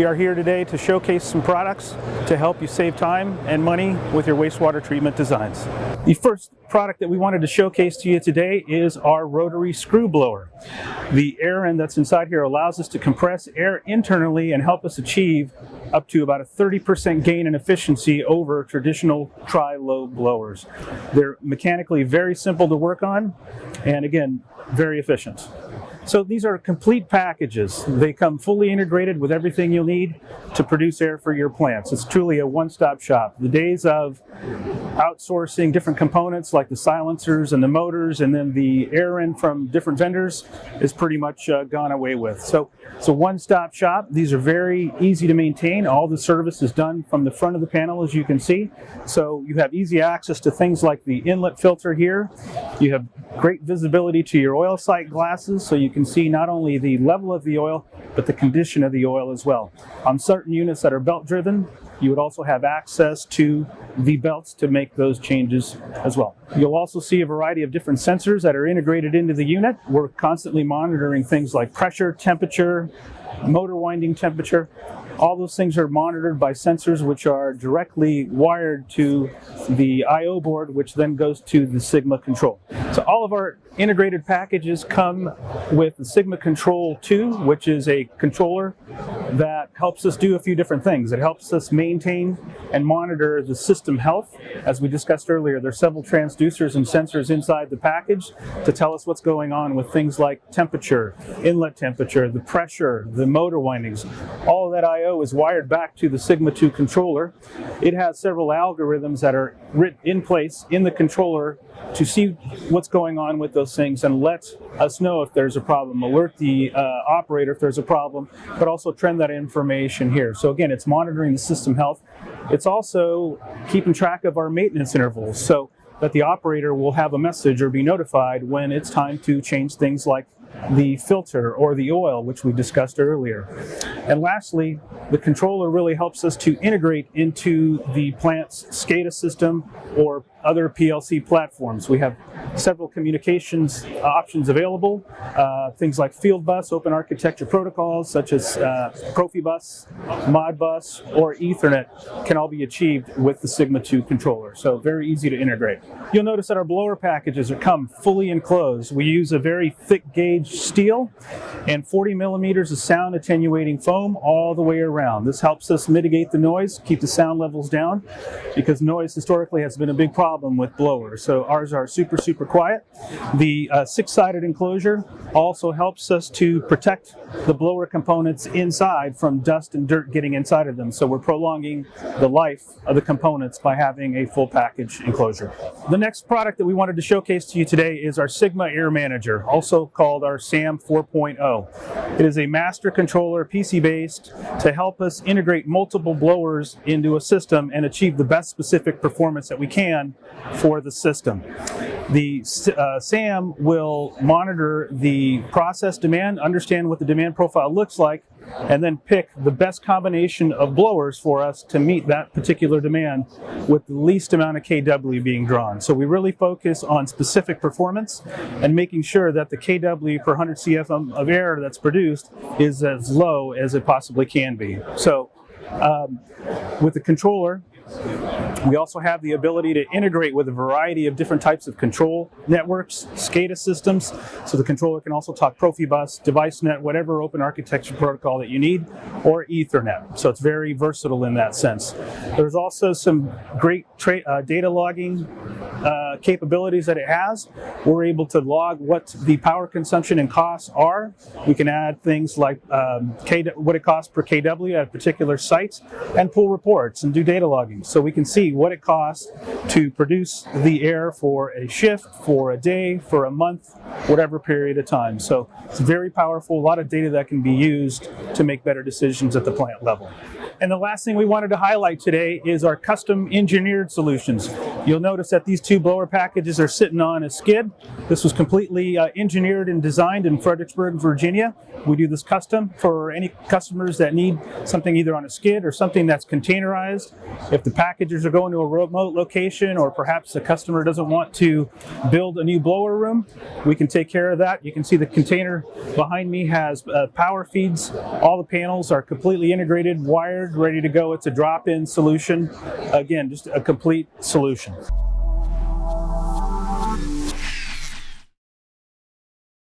We are here today to showcase some products to help you save time and money with your wastewater treatment designs. The first product that we wanted to showcase to you today is our rotary screw blower. The air end that's inside here allows us to compress air internally and help us achieve up to about a 30% gain in efficiency over traditional tri-lobe blowers. They're mechanically very simple to work on and again, very efficient. So these are complete packages. They come fully integrated with everything you'll need to produce air for your plants. It's truly a one-stop shop. The days of outsourcing different components like the silencers and the motors and then the air in from different vendors is pretty much gone away with. So it's a one-stop shop. These are very easy to maintain. All the service is done from the front of the panel, as you can see. So you have easy access to things like the inlet filter here. You have great visibility to your oil sight glasses, so you can see not only the level of the oil, but the condition of the oil as well. On certain units that are belt driven, you would also have access to the belts to make those changes as well. You'll also see a variety of different sensors that are integrated into the unit. We're constantly monitoring things like pressure, temperature, motor winding temperature. All those things are monitored by sensors which are directly wired to the I/O board, which then goes to the Sigma control. So all of our integrated packages come with the Sigma Control 2, which is a controller that helps us do a few different things. It helps us maintain and monitor the system health. As we discussed earlier, there's several transducers and sensors inside the package to tell us what's going on with things like temperature, inlet temperature, the pressure, the motor windings. All of that I/O is wired back to the Sigma 2 controller. It has several algorithms that are written in place in the controller to see what's going on with those things and let us know if there's a problem, alert the operator if there's a problem, but also trend that information here. So again, it's monitoring the system health. It's also keeping track of our maintenance intervals so that the operator will have a message or be notified when it's time to change things like the filter or the oil, which we discussed earlier. And lastly, the controller really helps us to integrate into the plant's SCADA system or other PLC platforms. We have several communications options available, things like field bus, open architecture protocols such as Profibus, Modbus, or Ethernet can all be achieved with the Sigma 2 controller. So very easy to integrate. You'll notice that our blower packages come fully enclosed. We use a very thick gauge steel and 40 millimeters of sound attenuating foam all the way around. This helps us mitigate the noise, keep the sound levels down, because noise historically has been a big problem with blowers. So ours are super quiet. The six-sided enclosure also helps us to protect the blower components inside from dust and dirt getting inside of them. So we're prolonging the life of the components by having a full package enclosure. The next product that we wanted to showcase to you today is our Sigma Air Manager, also called our SAM 4.0. It is a master controller, PC-based, to help us integrate multiple blowers into a system and achieve the best specific performance that we can for the system. The SAM will monitor the process demand, understand what the demand profile looks like, and then pick the best combination of blowers for us to meet that particular demand with the least amount of kW being drawn. So we really focus on specific performance and making sure that the kW per 100 CFM of air that's produced is as low as it possibly can be. So with the controller, we also have the ability to integrate with a variety of different types of control networks, SCADA systems, so the controller can also talk Profibus, DeviceNet, whatever open architecture protocol that you need, or Ethernet. So it's very versatile in that sense. There's also some great data logging capabilities that it has. We're able to log what the power consumption and costs are. We can add things like what it costs per kW at a particular site and pull reports and do data logging. So we can see what it costs to produce the air for a shift, for a day, for a month, whatever period of time. So it's very powerful, a lot of data that can be used to make better decisions at the plant level. And the last thing we wanted to highlight today is our custom engineered solutions. You'll notice that these two blower packages are sitting on a skid. This was completely engineered and designed in Fredericksburg, Virginia. We do this custom for any customers that need something either on a skid or something that's containerized. If the packages are going to a remote location, or perhaps the customer doesn't want to build a new blower room, we can take care of that. You can see the container behind me has power feeds. All the panels are completely integrated, wired, ready to go. It's a drop-in solution. Again, just a complete solution.